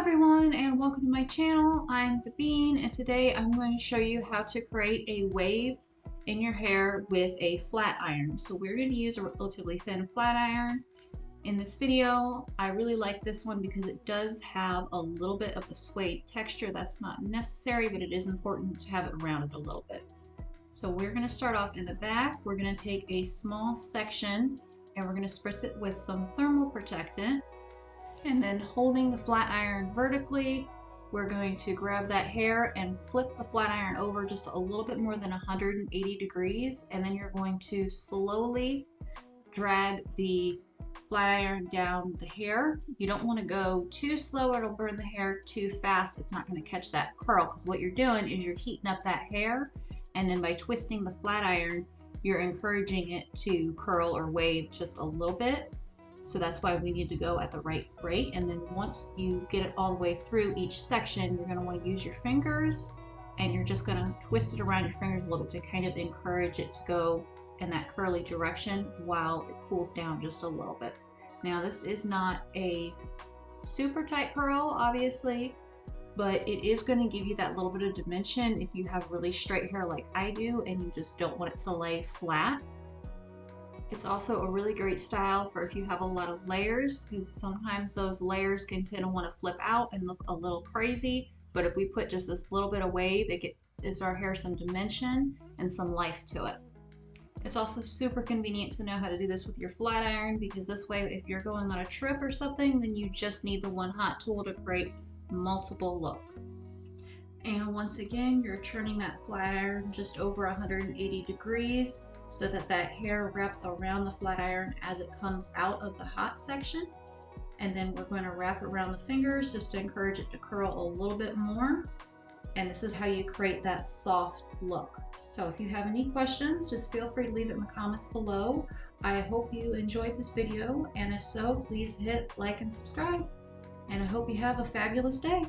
everyone, and welcome to my channel. I'm the Bean, and today I'm going to show you how to create a wave in your hair with a flat iron. So we're going to use a relatively thin flat iron in this video. I really like this one because it does have a little bit of a suede texture. That's not necessary, but it is important to have it rounded a little bit. So we're going to start off in the back. We're going to take a small section and we're going to spritz it with some thermal protectant. And then holding the flat iron vertically, we're going to grab that hair and flip the flat iron over just a little bit more than 180 degrees. And then you're going to slowly drag the flat iron down the hair. You don't want to go too slow, it'll burn the hair. Too fast, it's not going to catch that curl, because what you're doing is you're heating up that hair, and then by twisting the flat iron, you're encouraging it to curl or wave just a little bit. So that's why we need to go at the right rate. And then once you get it all the way through each section, you're going to want to use your fingers, and you're just going to twist it around your fingers a little bit to kind of encourage it to go in that curly direction while it cools down just a little bit. Now this is not a super tight curl, obviously, but it is going to give you that little bit of dimension if you have really straight hair like I do and you just don't want it to lay flat. It's also a really great style for if you have a lot of layers, because sometimes those layers can tend to want to flip out and look a little crazy. But if we put just this little bit of wave, it gives our hair some dimension and some life to it. It's also super convenient to know how to do this with your flat iron, because this way if you're going on a trip or something, then you just need the one hot tool to create multiple looks. And once again, you're turning that flat iron just over 180 degrees so that that hair wraps around the flat iron as it comes out of the hot section. And then we're going to wrap it around the fingers just to encourage it to curl a little bit more. And this is how you create that soft look. So if you have any questions, just feel free to leave it in the comments below. I hope you enjoyed this video, and if so, please hit like and subscribe. And I hope you have a fabulous day.